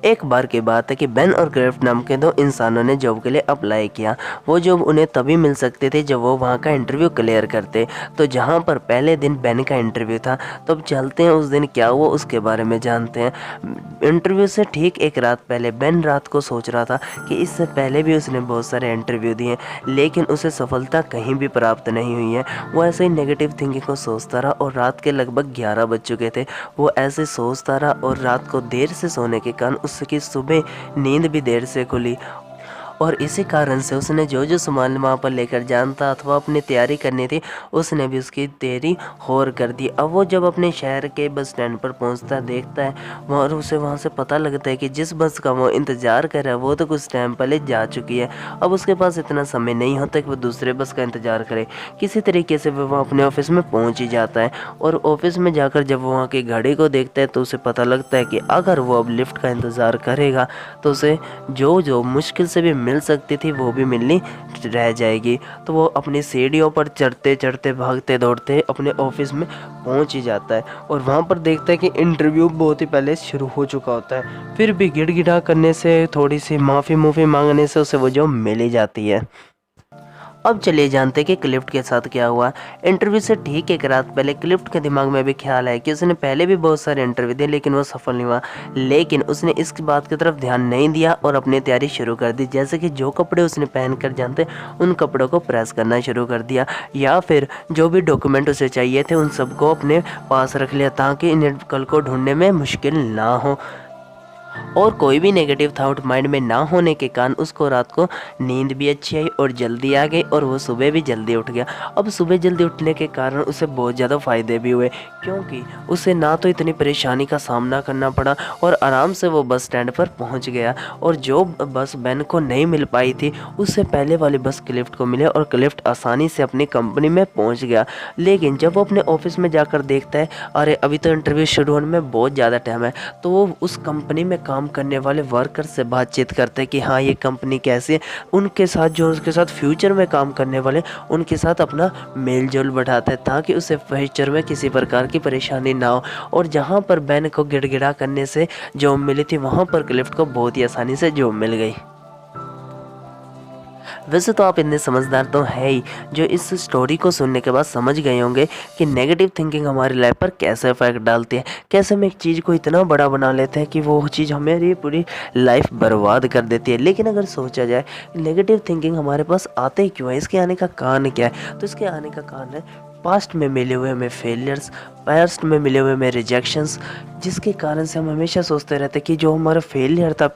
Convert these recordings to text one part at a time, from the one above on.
एक बार की बात है कि बेन और क्लिफ्ट नाम के दो इंसानों ने जॉब के लिए अप्लाई किया। वो जॉब उन्हें तभी मिल सकती थी जब वो वहाँ का इंटरव्यू क्लियर करते। तो जहाँ पर पहले दिन बेन का इंटरव्यू था, तो अब चलते हैं उस दिन क्या हुआ उसके बारे में जानते हैं। इंटरव्यू से ठीक एक रात पहले बेन रात को सोच रहा था कि इससे पहले भी उसने बहुत सारे इंटरव्यू दिए, लेकिन उसे सफलता कहीं भी प्राप्त नहीं हुई है। वो ऐसे ही नेगेटिव थिंकिंग को सोचता रहा और रात के लगभग 11 बज चुके थे। वो ऐसे सोचता रहा और रात को देर से सोने के कारण उसकी सुबह नींद भी देर से खुली, और इसी कारण से उसने जो जो सामान वहाँ पर लेकर जाना था अथवा अपनी तैयारी करनी थी, उसने भी उसकी तैयारी और कर दी। अब वो जब अपने शहर के बस स्टैंड पर पहुँचता देखता है और उसे वहाँ से पता लगता है कि जिस बस का वो इंतज़ार कर रहा है वो तो कुछ टाइम पहले जा चुकी है। अब उसके पास इतना समय नहीं होता कि वो दूसरे बस का इंतज़ार करे। किसी तरीके से वो वहाँ अपने ऑफिस में पहुँच ही जाता है, और ऑफिस में जाकर जब वो वहाँ की घड़ी को देखता है तो उसे पता लगता है कि अगर वो अब लिफ्ट का इंतज़ार करेगा तो उसे जो जो मुश्किल से भी मिल सकती थी वो भी मिलनी रह जाएगी। तो वो अपनी सीढ़ियों पर चढ़ते चढ़ते भागते दौड़ते अपने ऑफिस में पहुंच ही जाता है, और वहाँ पर देखता है कि इंटरव्यू बहुत ही पहले शुरू हो चुका होता है। फिर भी गिड़गिड़ा करने से, थोड़ी सी माफ़ी मांगने से उसे वो जॉब मिल ही जाती है। अब चलिए जानते हैं कि क्लिफ्ट के साथ क्या हुआ। इंटरव्यू से ठीक एक रात पहले क्लिफ्ट के दिमाग में भी ख्याल है कि उसने पहले भी बहुत सारे इंटरव्यू दिए लेकिन वो सफल नहीं हुआ, लेकिन उसने इस बात की तरफ ध्यान नहीं दिया और अपनी तैयारी शुरू कर दी। जैसे कि जो कपड़े उसने पहन कर जानते उन कपड़ों को प्रेस करना शुरू कर दिया, या फिर जो भी डॉक्यूमेंट उसे चाहिए थे उन सबको अपने पास रख लिया ताकि इन्हें कल को ढूंढने में मुश्किल ना हो। और कोई भी नेगेटिव थॉट माइंड में ना होने के कारण उसको रात को नींद भी अच्छी आई और जल्दी आ गई, और वो सुबह भी जल्दी उठ गया। अब सुबह जल्दी उठने के कारण उसे बहुत ज़्यादा फ़ायदे भी हुए, क्योंकि उसे ना तो इतनी परेशानी का सामना करना पड़ा और आराम से वो बस स्टैंड पर पहुंच गया। और जो बस बेन को नहीं मिल पाई थी उससे पहले वाली बस क्लिफ्ट को मिले और क्लिफ्ट आसानी से अपनी कंपनी में पहुँच गया। लेकिन जब वो अपने ऑफिस में जाकर देखता है अरे अभी तो इंटरव्यू शुरू होने में बहुत ज़्यादा टाइम है, तो वो उस कंपनी में काम करने वाले वर्कर से बातचीत करते हैं कि हाँ ये कंपनी कैसी है, उनके साथ जो उसके साथ फ्यूचर में काम करने वाले उनके साथ अपना मेल जोल बढ़ाता है ताकि उसे फ्यूचर में किसी प्रकार की परेशानी ना हो। और जहाँ पर बैन को गिड़गिड़ा करने से जॉब मिली थी वहाँ पर क्लिफ्ट को बहुत ही आसानी से जॉब मिल गई। वैसे तो आप इतने समझदार तो है ही जो इस स्टोरी को सुनने के बाद समझ गए होंगे कि नेगेटिव थिंकिंग हमारी लाइफ पर कैसे इफेक्ट डालती है, कैसे हम एक चीज़ को इतना बड़ा बना लेते हैं कि वो चीज़ हमारी पूरी लाइफ बर्बाद कर देती है। लेकिन अगर सोचा जाए नेगेटिव थिंकिंग हमारे पास आते ही क्यों है, इसके आने का कारण क्या है, तो इसके आने का कारण है पास्ट में मिले हुए हमें फेलियर्स, पास्ट में मिले हुए हमें रिजेक्शंस, जिसके कारण से हम हमेशा सोचते रहते कि जो हमारा फेलियर था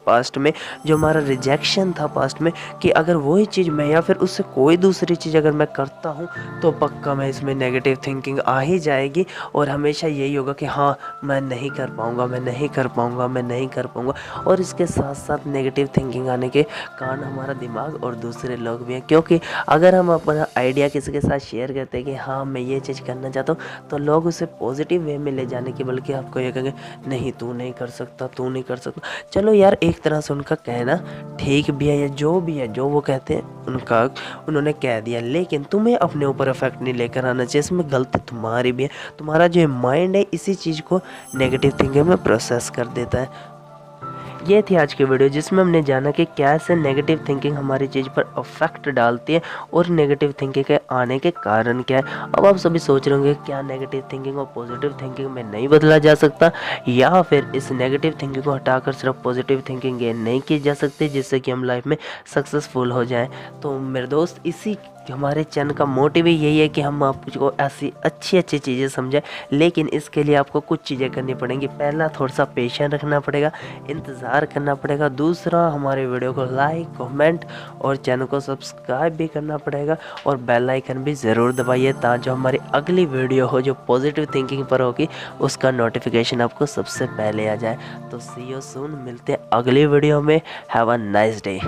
पास्ट में, जो हमारा रिजेक्शन था पास्ट में, कि अगर वही चीज़ मैं या फिर उससे कोई दूसरी चीज़ अगर मैं करता हूँ तो पक्का मैं इसमें नेगेटिव थिंकिंग आ ही जाएगी और हमेशा यही होगा कि हाँ मैं नहीं कर पाऊँगा, मैं नहीं कर पाऊँगा, मैं नहीं कर पाऊँगा। और इसके साथ साथ नेगेटिव थिंकिंग आने के कारण हमारा दिमाग और दूसरे लोग भी हैं, क्योंकि अगर हम अपना आइडिया किसी के साथ शेयर करते हैं कि हाँ मैं ये चीज़ करना चाहता हूँ, तो लोग उसे पॉजिटिव वे में ले जाने की बल्कि आपको ये कहेंगे नहीं तू नहीं कर सकता, तू नहीं कर सकता। चलो यार एक तरह से उनका कहना ठीक भी है या जो भी है, जो वो कहते हैं उनका उन्होंने कह दिया, लेकिन तुम्हें अपने ऊपर इफेक्ट नहीं लेकर आना चाहिए। इसमें गलती तुम्हारी भी है, तुम्हारा जो माइंड है इसी चीज़ को नेगेटिव थिंकिंग में प्रोसेस कर देता है। ये थी आज की वीडियो जिसमें हमने जाना कि कैसे नेगेटिव थिंकिंग हमारी चीज़ पर अफेक्ट डालती है और नेगेटिव थिंकिंग के आने के कारण क्या है। अब आप सभी सोच रहे होंगे क्या नेगेटिव थिंकिंग और पॉजिटिव थिंकिंग में नहीं बदला जा सकता, या फिर इस नेगेटिव थिंकिंग को हटाकर सिर्फ पॉजिटिव थिंकिंग गेन नहीं की जा सकती जिससे कि हम लाइफ में सक्सेसफुल हो जाएं। तो मेरे दोस्त इसी हमारे चैनल का मोटिव ही यही है कि हम आपको ऐसी अच्छी अच्छी चीज़ें समझाएं, लेकिन इसके लिए आपको कुछ चीज़ें करनी पड़ेंगी। पहला थोड़ा सा पेशेंस रखना पड़ेगा, इंतज़ार करना पड़ेगा। दूसरा हमारे वीडियो को लाइक कमेंट और चैनल को सब्सक्राइब भी करना पड़ेगा, और बेल आइकन भी ज़रूर दबाइए ताकि जो हमारी अगली वीडियो हो जो पॉजिटिव थिंकिंग पर होगी उसका नोटिफिकेशन आपको सबसे पहले आ जाए। तो सी यू सून, मिलते हैं अगली वीडियो में। Have a nice day.